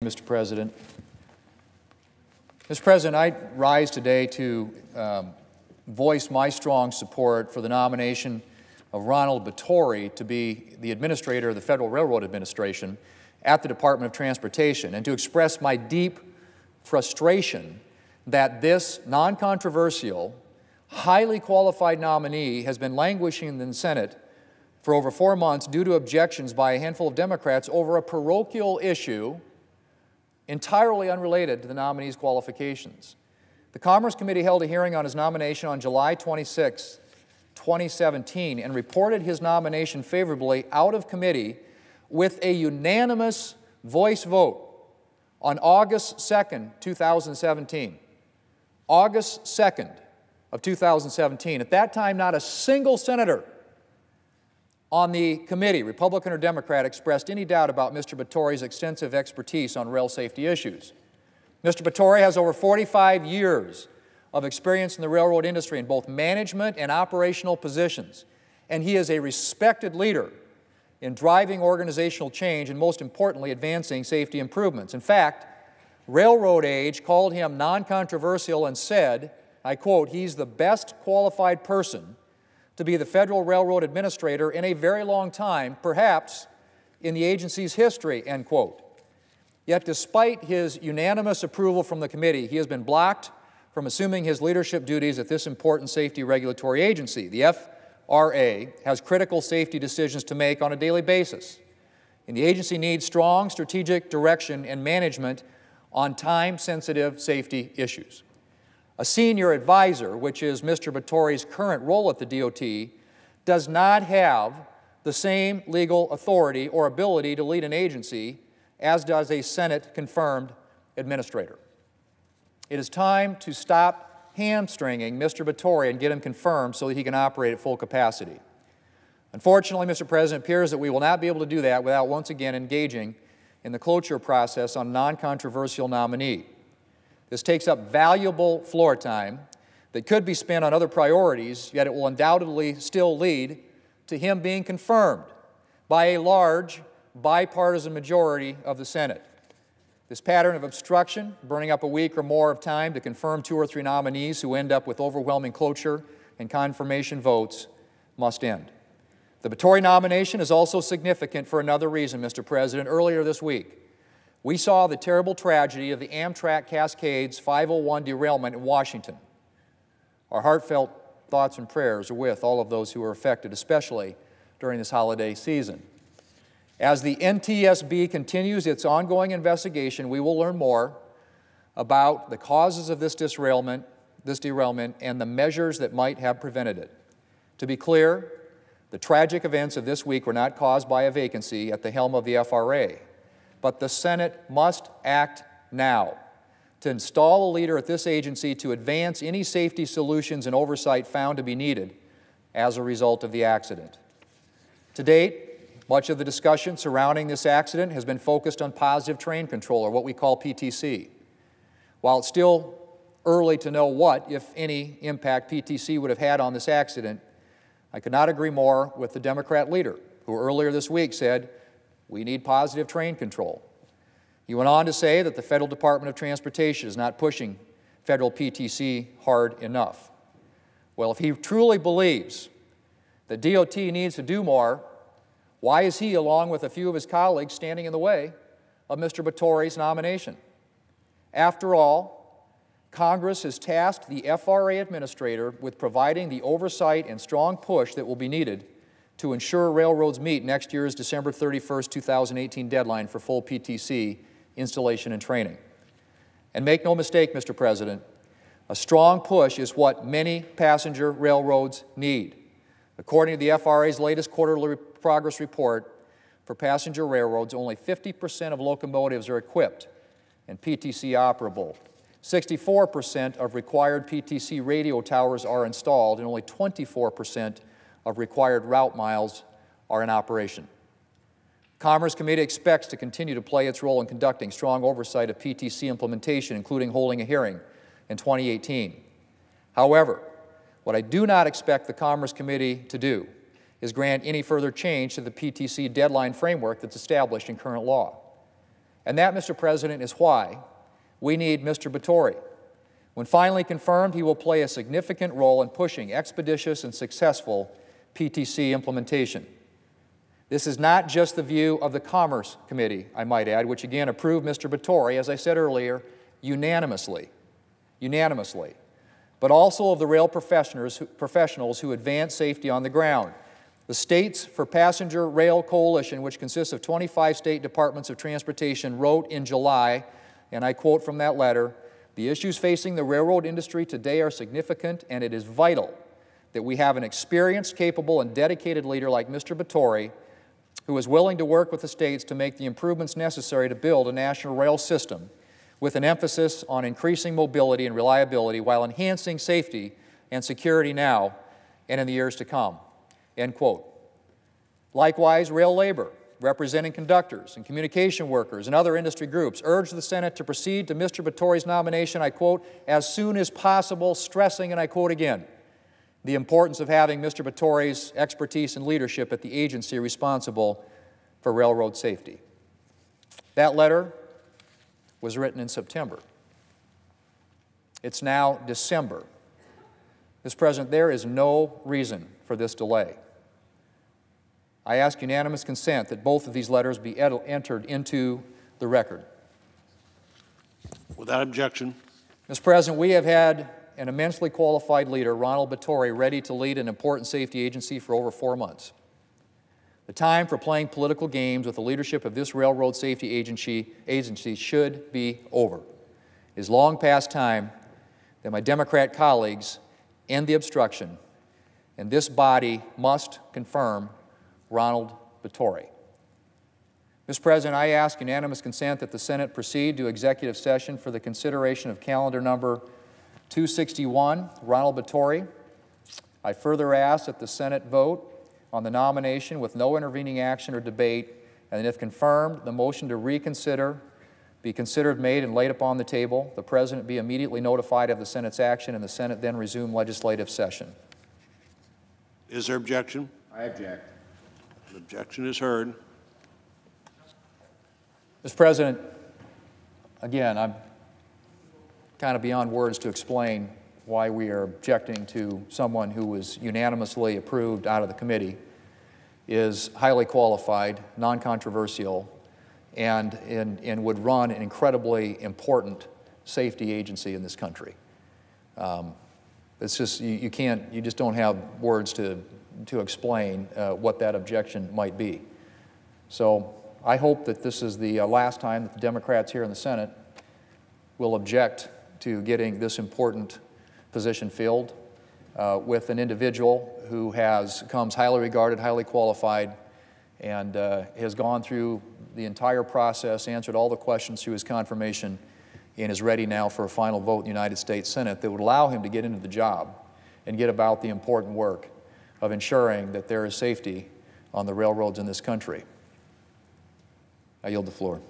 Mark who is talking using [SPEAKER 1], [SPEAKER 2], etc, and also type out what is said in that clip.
[SPEAKER 1] Mr. President. Mr. President, I rise today to voice my strong support for the nomination of Ronald Batory to be the Administrator of the Federal Railroad Administration at the Department of Transportation, and to express my deep frustration that this non-controversial, highly qualified nominee has been languishing in the Senate for over 4 months due to objections by a handful of Democrats over a parochial issue entirely unrelated to the nominee's qualifications. The Commerce Committee held a hearing on his nomination on July 26, 2017, and reported his nomination favorably out of committee with a unanimous voice vote on August 2nd, 2017. August 2nd of 2017. At that time, not a single senator on the committee, Republican or Democrat, expressed any doubt about Mr. Batory's extensive expertise on rail safety issues. Mr. Batory has over 45 years of experience in the railroad industry in both management and operational positions, and he is a respected leader in driving organizational change and, most importantly, advancing safety improvements. In fact, Railroad Age called him non-controversial and said, I quote, "He's the best qualified person to be the Federal Railroad Administrator in a very long time, perhaps in the agency's history," end quote. Yet despite his unanimous approval from the committee, he has been blocked from assuming his leadership duties at this important safety regulatory agency. The FRA has critical safety decisions to make on a daily basis, and the agency needs strong strategic direction and management on time-sensitive safety issues. A senior advisor, which is Mr. Batory's current role at the DOT, does not have the same legal authority or ability to lead an agency as does a Senate-confirmed administrator. It is time to stop hamstringing Mr. Batory and get him confirmed so that he can operate at full capacity. Unfortunately, Mr. President, it appears that we will not be able to do that without once again engaging in the cloture process on a non-controversial nominee. This takes up valuable floor time that could be spent on other priorities, yet it will undoubtedly still lead to him being confirmed by a large bipartisan majority of the Senate. This pattern of obstruction, burning up a week or more of time to confirm 2 or 3 nominees who end up with overwhelming cloture and confirmation votes, must end. The Batory nomination is also significant for another reason, Mr. President. Earlier this week, we saw the terrible tragedy of the Amtrak Cascades 501 derailment in Washington. Our heartfelt thoughts and prayers are with all of those who were affected, especially during this holiday season. As the NTSB continues its ongoing investigation, we will learn more about the causes of this derailment and the measures that might have prevented it. To be clear, the tragic events of this week were not caused by a vacancy at the helm of the FRA. But the Senate must act now to install a leader at this agency to advance any safety solutions and oversight found to be needed as a result of the accident. To date, much of the discussion surrounding this accident has been focused on positive train control, or what we call PTC. While it's still early to know what, if any, impact PTC would have had on this accident, I could not agree more with the Democrat leader, who earlier this week said, "We need positive train control." He went on to say that the Federal Department of Transportation is not pushing federal PTC hard enough. Well, if he truly believes that DOT needs to do more, why is he, along with a few of his colleagues, standing in the way of Mr. Batory's nomination? After all, Congress has tasked the FRA administrator with providing the oversight and strong push that will be needed to ensure railroads meet next year's December 31st, 2018 deadline for full PTC installation and training. And make no mistake, Mr. President, a strong push is what many passenger railroads need. According to the FRA's latest quarterly progress report for passenger railroads, only 50% of locomotives are equipped and PTC operable. 64% of required PTC radio towers are installed, and only 24% of required route miles are in operation. The Commerce Committee expects to continue to play its role in conducting strong oversight of PTC implementation, including holding a hearing in 2018. However, what I do not expect the Commerce Committee to do is grant any further change to the PTC deadline framework that's established in current law. And that, Mr. President, is why we need Mr. Batory. When finally confirmed, he will play a significant role in pushing expeditious and successful PTC implementation. This is not just the view of the Commerce Committee, I might add, which again approved Mr. Batory, as I said earlier, unanimously, but also of the rail professionals who advance safety on the ground. The States for Passenger Rail Coalition, which consists of 25 state departments of transportation, wrote in July, and I quote from that letter, "The issues facing the railroad industry today are significant, and it is vital that we have an experienced, capable, and dedicated leader like Mr. Batory, who is willing to work with the states to make the improvements necessary to build a national rail system with an emphasis on increasing mobility and reliability while enhancing safety and security now and in the years to come." End quote. Likewise, rail labor, representing conductors and communication workers and other industry groups, urged the Senate to proceed to Mr. Batory's nomination, I quote, "as soon as possible," stressing, and I quote again, the importance of having Mr. Batory's expertise and leadership at the agency responsible for railroad safety. That letter was written in September. It's now December. Mr. President, there is no reason for this delay. I ask unanimous consent that both of these letters be entered into the record.
[SPEAKER 2] Without objection.
[SPEAKER 1] Mr. President, we have had an immensely qualified leader, Ronald Batory, ready to lead an important safety agency for over 4 months. The time for playing political games with the leadership of this railroad safety agency should be over. It is long past time that my Democrat colleagues end the obstruction, and this body must confirm Ronald Batory. Mr. President, I ask unanimous consent that the Senate proceed to executive session for the consideration of calendar number 261, Ronald Batory. I further ask that the Senate vote on the nomination with no intervening action or debate, and if confirmed, the motion to reconsider be considered made and laid upon the table, the President be immediately notified of the Senate's action, and the Senate then resume legislative session.
[SPEAKER 2] Is there objection?
[SPEAKER 3] I object.
[SPEAKER 2] The objection is heard.
[SPEAKER 1] Mr. President, again, I'm kind of beyond words to explain why we are objecting to someone who was unanimously approved out of the committee, is highly qualified, non-controversial, and would run an incredibly important safety agency in this country. It's just, you just don't have words to explain what that objection might be. So I hope that this is the last time that the Democrats here in the Senate will object to getting this important position filled with an individual who comes highly regarded, highly qualified, and has gone through the entire process, answered all the questions through his confirmation, and is ready now for a final vote in the United States Senate that would allow him to get into the job and get about the important work of ensuring that there is safety on the railroads in this country. I yield the floor.